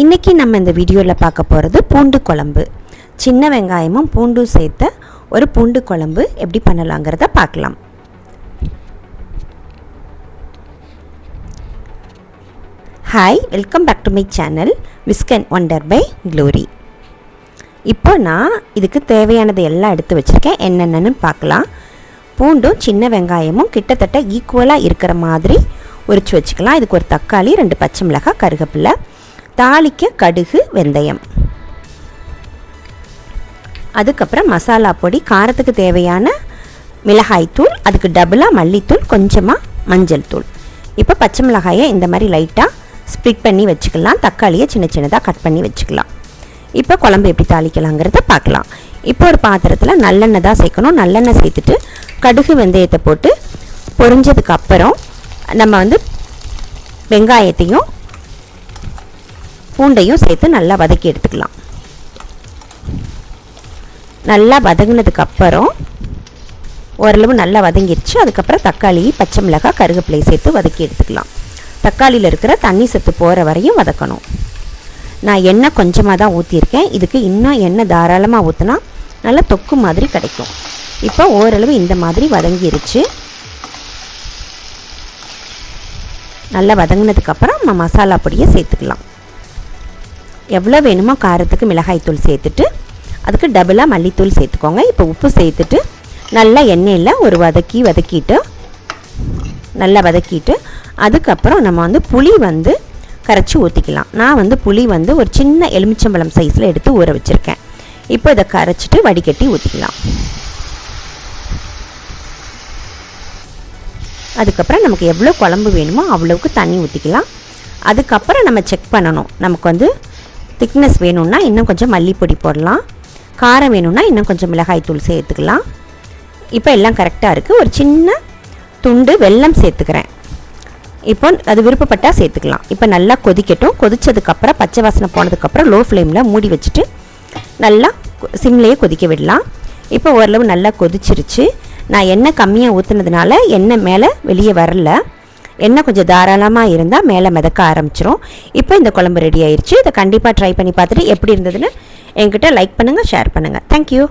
இன்றைக்கி நம்ம இந்த வீடியோவில் பார்க்க போகிறது பூண்டு குழம்பு. சின்ன வெங்காயமும் பூண்டும் சேர்த்த ஒரு பூண்டு குழம்பு எப்படி பண்ணலாங்கிறத பார்க்கலாம். Hi, welcome back to my channel Whisk and Wonder by Glory. இப்போ நான் இதுக்கு தேவையானது எல்லாம் எடுத்து வச்சுருக்கேன். என்னென்னு பார்க்கலாம். பூண்டும் சின்ன வெங்காயமும் கிட்டத்தட்ட ஈக்குவலாக இருக்கிற மாதிரி உரித்து வச்சுக்கலாம். இதுக்கு ஒரு தக்காளி, 2 பச்சை மிளகாய், கருவேப்பிலை, தாளிக்க கடுகு, வெந்தயம், அதுக்கப்புறம் மசாலா பொடி, காரத்துக்கு தேவையான மிளகாய்த்தூள், அதுக்கு டபுளாக மல்லித்தூள், கொஞ்சமாக மஞ்சள் தூள். இப்போ பச்சை மிளகாயை இந்த மாதிரி லைட்டாக ஸ்ப்ளிட் பண்ணி வச்சுக்கலாம். தக்காளியை சின்ன சின்னதாக கட் பண்ணி வச்சுக்கலாம். இப்போ குழம்பு எப்படி தாளிக்கலாங்கிறத பார்க்கலாம். இப்போ ஒரு பாத்திரத்தில் நல்லெண்ணெய் தான் சேர்க்கணும். நல்லெண்ணெய் சேர்த்துட்டு கடுகு வெந்தயத்தை போட்டு பொரிஞ்சதுக்கு அப்புறம் நம்ம வெங்காயத்தையும் பூண்டையும் சேர்த்து நல்லா வதக்கி எடுத்துக்கலாம். நல்லா வதங்கினதுக்கு அப்புறம் ஓரளவு நல்லா வதங்கிடுச்சு. அதுக்கப்புறம் தக்காளி, பச்சை மிளகாய், கருவேப்பிலை சேர்த்து வதக்கி எடுத்துக்கலாம். தக்காளியில் இருக்கிற தண்ணி சத்து போகிற வரையும் வதக்கணும். நான் எண்ணெய் கொஞ்சமாக தான் ஊற்றியிருக்கேன். இதுக்கு இன்னும் எண்ணெய் தாராளமாக ஊற்றினா நல்லா தொக்கு மாதிரி கிடைக்கும். இப்போ ஓரளவு இந்த மாதிரி வதங்கிருச்சு. நல்லா வதங்கினதுக்கப்புறம் நம்ம மசாலா பொடியை சேர்த்துக்கலாம். எவ்வளோ வேணுமோ காரத்துக்கு மிளகாய்த்தூள் சேர்த்துட்டு அதுக்கு டபுளாக மல்லித்தூள் சேர்த்துக்கோங்க. இப்போ உப்பு சேர்த்துட்டு நல்லா எண்ணெயில் ஒரு வதக்கிட்டு அதுக்கப்புறம் நம்ம புளி கரைச்சி ஊற்றிக்கலாம். நான் புளி ஒரு சின்ன எலுமிச்சம்பழம் சைஸில் எடுத்து ஊற வச்சுருக்கேன். இப்போ இதை கரைச்சிட்டு வடிகட்டி ஊற்றிக்கலாம். அதுக்கப்புறம் நமக்கு எவ்வளோ குழம்பு வேணுமோ அவ்வளோவுக்கு தண்ணி ஊற்றிக்கலாம். அதுக்கப்புறம் நம்ம செக் பண்ணணும். நமக்கு திக்னஸ் வேணும்னா இன்னும் கொஞ்சம் மல்லிப்பொடி போடலாம். காரம் வேணும்னா இன்னும் கொஞ்சம் மிளகாய்த்தூள் சேர்த்துக்கலாம். இப்போ எல்லாம் கரெக்டாக இருக்குது. ஒரு சின்ன துண்டு வெல்லம் சேர்த்துக்கிறேன். இப்போ அது விருப்பப்பட்டால் சேர்த்துக்கலாம். இப்போ நல்லா கொதிக்கட்டும். கொதித்ததுக்கப்புறம் பச்சை வாசனை போனதுக்கப்புறம் லோ ஃப்ளேமில் மூடி வச்சுட்டு நல்லா சிம்லேயே கொதிக்க விடலாம். இப்போ ஓரளவு நல்லா கொதிச்சிருச்சு. நான் எண்ணெய் கம்மியாக ஊற்றுனதுனால எண்ணெய் மேலே வெளியே வரல. எண்ணெய் கொஞ்சம் தாராளமாக இருந்தால் மேலே மிதக்க ஆரம்பிச்சிரும். இப்போ இந்த குழம்பு ரெடி ஆயிடுச்சு. இதை கண்டிப்பாக ட்ரை பண்ணி பார்த்துட்டு எப்படி இருந்ததுன்னு என்கிட்ட லைக் பண்ணுங்கள், ஷேர் பண்ணுங்கள். தேங்க்யூ.